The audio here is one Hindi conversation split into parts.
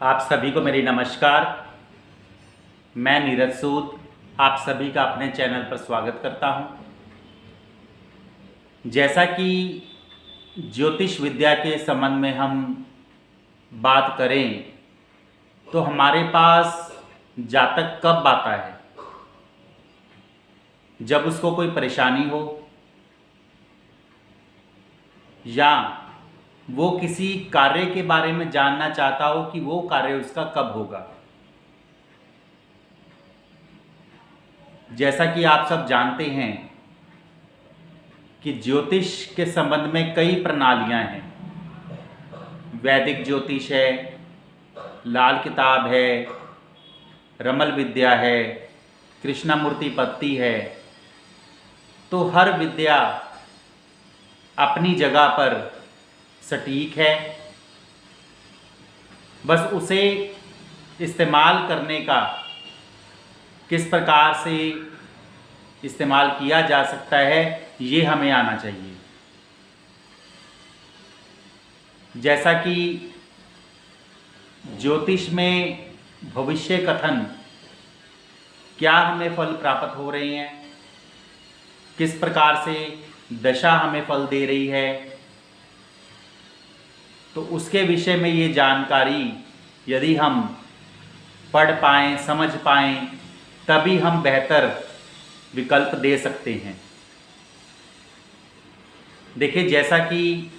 आप सभी को मेरी नमस्कार। मैं नीरज सूद आप सभी का अपने चैनल पर स्वागत करता हूं। जैसा कि ज्योतिष विद्या के संबंध में हम बात करें तो हमारे पास जातक कब आता है? जब उसको कोई परेशानी हो या वो किसी कार्य के बारे में जानना चाहता हो कि वो कार्य उसका कब होगा। जैसा कि आप सब जानते हैं कि ज्योतिष के संबंध में कई प्रणालियां हैं। वैदिक ज्योतिष है, लाल किताब है, रमल विद्या है, कृष्णामूर्ति पत्ती है। तो हर विद्या अपनी जगह पर सटीक है, बस उसे इस्तेमाल करने का किस प्रकार से इस्तेमाल किया जा सकता है ये हमें आना चाहिए। जैसा कि ज्योतिष में भविष्य कथन क्या हमें फल प्राप्त हो रहे हैं, किस प्रकार से दशा हमें फल दे रही है, तो उसके विषय में ये जानकारी यदि हम पढ़ पाएँ, समझ पाएँ, तभी हम बेहतर विकल्प दे सकते हैं। देखिए, जैसा कि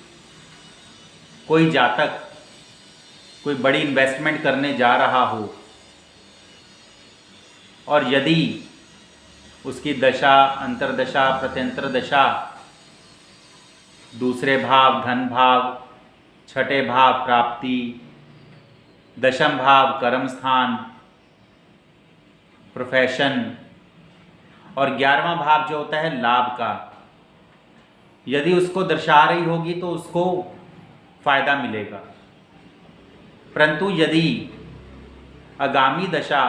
कोई जातक कोई बड़ी इन्वेस्टमेंट करने जा रहा हो और यदि उसकी दशा, अंतर्दशा, प्रत्यंतर दशा, दूसरे भाव धन भाव, छठे भाव प्राप्ति, दशम भाव कर्म स्थान, प्रोफेशन और 11वां भाव जो होता है लाभ का, यदि उसको दर्शा रही होगी तो उसको फायदा मिलेगा। परंतु यदि आगामी दशा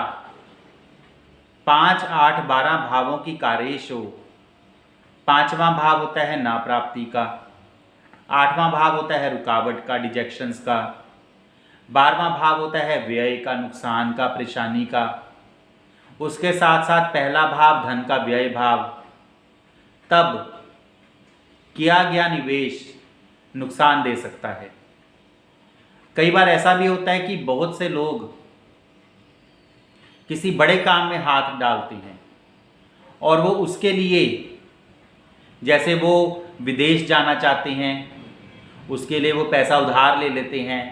5, 8, 12 भावों की कार्येश हो, 5वां भाव होता है ना प्राप्ति का, 8वां भाव होता है रुकावट का, डिजेक्शंस का, 12वां भाव होता है व्यय का, नुकसान का, परेशानी का, उसके साथ साथ पहला भाव धन का व्यय भाव, तब किया गया निवेश नुकसान दे सकता है। कई बार ऐसा भी होता है कि बहुत से लोग किसी बड़े काम में हाथ डालते हैं और वो उसके लिए, जैसे वो विदेश जाना चाहते हैं, उसके लिए वो पैसा उधार ले लेते हैं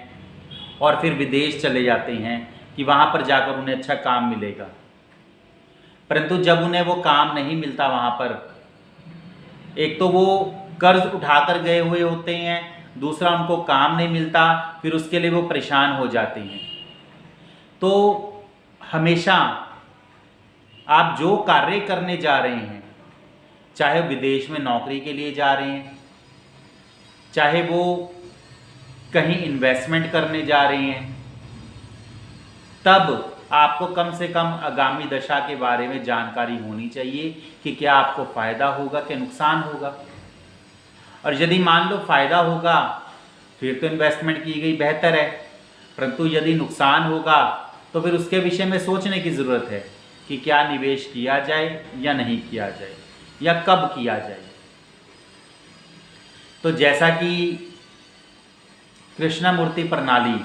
और फिर विदेश चले जाते हैं कि वहाँ पर जाकर उन्हें अच्छा काम मिलेगा। परंतु जब उन्हें वो काम नहीं मिलता वहाँ पर, एक तो वो कर्ज उठाकर गए हुए होते हैं, दूसरा उनको काम नहीं मिलता, फिर उसके लिए वो परेशान हो जाते हैं। तो हमेशा आप जो कार्य करने जा रहे हैं, चाहे विदेश में नौकरी के लिए जा रहे हैं, चाहे वो कहीं इन्वेस्टमेंट करने जा रहे हैं, तब आपको कम से कम आगामी दशा के बारे में जानकारी होनी चाहिए कि क्या आपको फ़ायदा होगा कि नुकसान होगा। और यदि मान लो फ़ायदा होगा फिर तो इन्वेस्टमेंट की गई बेहतर है, परंतु यदि नुकसान होगा तो फिर उसके विषय में सोचने की ज़रूरत है कि क्या निवेश किया जाए या नहीं किया जाए या कब किया जाए। तो जैसा कि कृष्णामूर्ति प्रणाली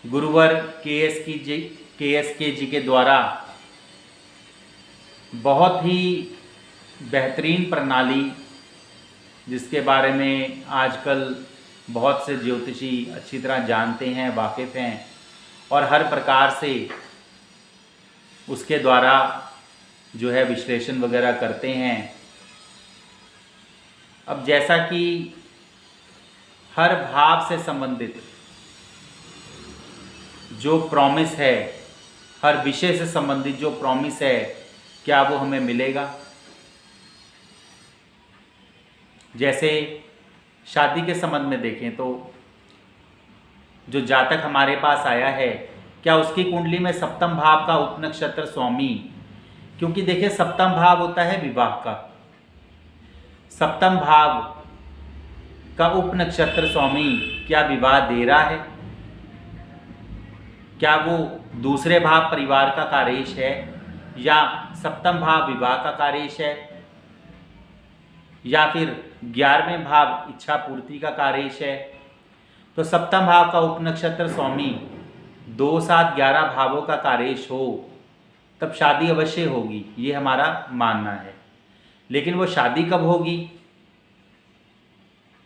गुरुवर के जी के द्वारा बहुत ही बेहतरीन प्रणाली, जिसके बारे में आजकल बहुत से ज्योतिषी अच्छी तरह जानते हैं, वाकिफ़ हैं और हर प्रकार से उसके द्वारा जो है विश्लेषण वगैरह करते हैं। अब जैसा कि हर भाव से संबंधित जो प्रॉमिस है, हर विषय से संबंधित जो प्रॉमिस है, क्या वो हमें मिलेगा? जैसे शादी के संबंध में देखें तो जो जातक हमारे पास आया है, क्या उसकी कुंडली में सप्तम भाव का उपनक्षत्र स्वामी, क्योंकि देखिए सप्तम भाव होता है विवाह का, सप्तम भाव का उपनक्षत्र स्वामी क्या विवाह दे रहा है? क्या वो दूसरे भाव परिवार का कार्येश है, या सप्तम भाव विवाह का कार्येश है, या फिर 11वें भाव इच्छा पूर्ति का कार्येश है। तो सप्तम भाव का उपनक्षत्र स्वामी 2, 7, 11 भावों का कार्येश हो तब शादी अवश्य होगी, ये हमारा मानना है। लेकिन वो शादी कब होगी?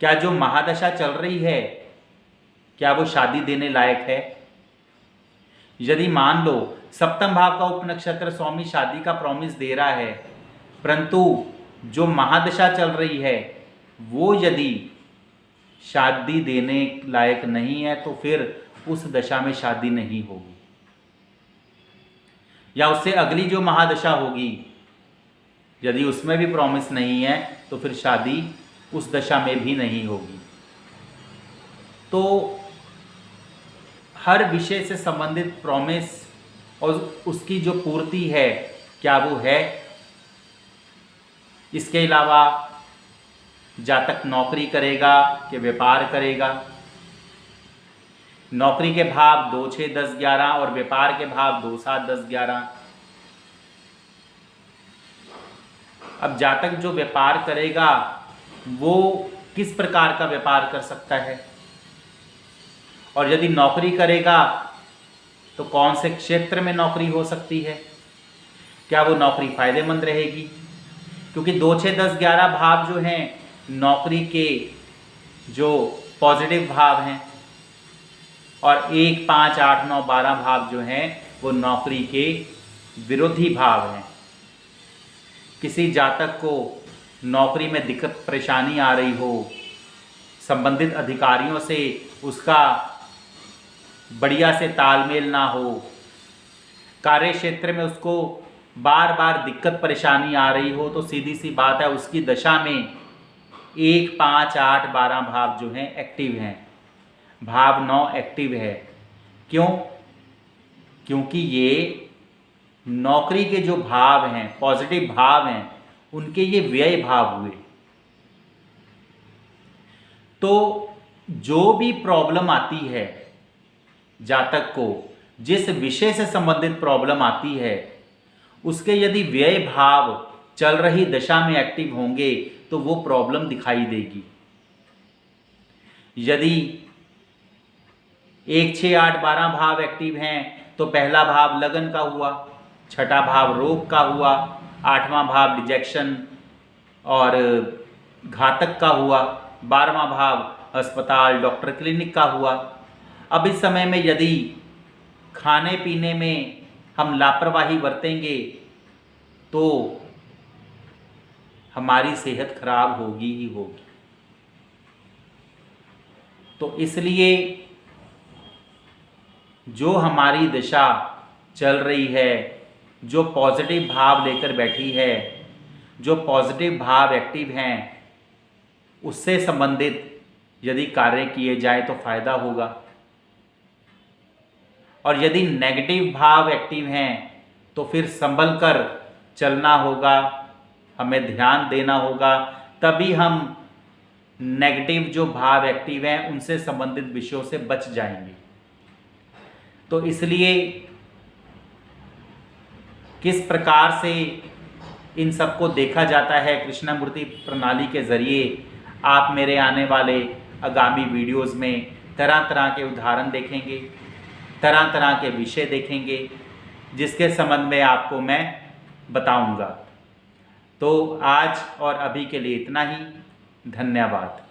क्या जो महादशा चल रही है क्या वो शादी देने लायक है? यदि मान लो सप्तम भाव का उपनक्षत्र स्वामी शादी का प्रॉमिस दे रहा है, परंतु जो महादशा चल रही है वो यदि शादी देने लायक नहीं है तो फिर उस दशा में शादी नहीं होगी, या उससे अगली जो महादशा होगी यदि उसमें भी प्रॉमिस नहीं है तो फिर शादी उस दशा में भी नहीं होगी। तो हर विषय से संबंधित प्रॉमिस और उसकी जो पूर्ति है क्या वो है। इसके अलावा जातक नौकरी करेगा कि व्यापार करेगा, नौकरी के भाव 2, 6, 10, 11 और व्यापार के भाव 2, 7, 10, 11। अब जातक जो व्यापार करेगा वो किस प्रकार का व्यापार कर सकता है, और यदि नौकरी करेगा तो कौन से क्षेत्र में नौकरी हो सकती है, क्या वो नौकरी फायदेमंद रहेगी। क्योंकि 2, 6, 10, 11 भाव जो हैं नौकरी के जो पॉजिटिव भाव हैं, और 1, 5, 8, 9, 12 भाव जो हैं वो नौकरी के विरोधी भाव हैं। किसी जातक को नौकरी में दिक्कत परेशानी आ रही हो, संबंधित अधिकारियों से उसका बढ़िया से तालमेल ना हो, कार्य क्षेत्र में उसको बार बार दिक्कत परेशानी आ रही हो, तो सीधी सी बात है उसकी दशा में 1, 5, 8, 12 भाव जो हैं एक्टिव हैं, भाव 9 एक्टिव है। क्यों? क्योंकि ये नौकरी के जो भाव हैं, पॉजिटिव भाव हैं, उनके ये व्यय भाव हुए। तो जो भी प्रॉब्लम आती है जातक को, जिस विषय से संबंधित प्रॉब्लम आती है, उसके यदि व्यय भाव चल रही दशा में एक्टिव होंगे तो वो प्रॉब्लम दिखाई देगी। यदि 1, 6, 8, 12 भाव एक्टिव हैं तो पहला भाव लगन का हुआ, छठा भाव रोग का हुआ, 8वां भाव रिजेक्शन और घातक का हुआ, 12वां भाव अस्पताल डॉक्टर क्लिनिक का हुआ। अब इस समय में यदि खाने पीने में हम लापरवाही बरतेंगे तो हमारी सेहत खराब होगी ही होगी। तो इसलिए जो हमारी दशा चल रही है, जो पॉजिटिव भाव लेकर बैठी है, जो पॉजिटिव भाव एक्टिव हैं, उससे संबंधित यदि कार्य किए जाए तो फायदा होगा। और यदि नेगेटिव भाव एक्टिव हैं तो फिर संभल कर चलना होगा, हमें ध्यान देना होगा, तभी हम नेगेटिव जो भाव एक्टिव हैं उनसे संबंधित विषयों से बच जाएंगे। तो इसलिए किस प्रकार से इन सबको देखा जाता है कृष्णामूर्ति प्रणाली के ज़रिए, आप मेरे आने वाले आगामी वीडियोस में तरह तरह के उदाहरण देखेंगे, तरह तरह के विषय देखेंगे, जिसके संबंध में आपको मैं बताऊंगा। तो आज और अभी के लिए इतना ही। धन्यवाद।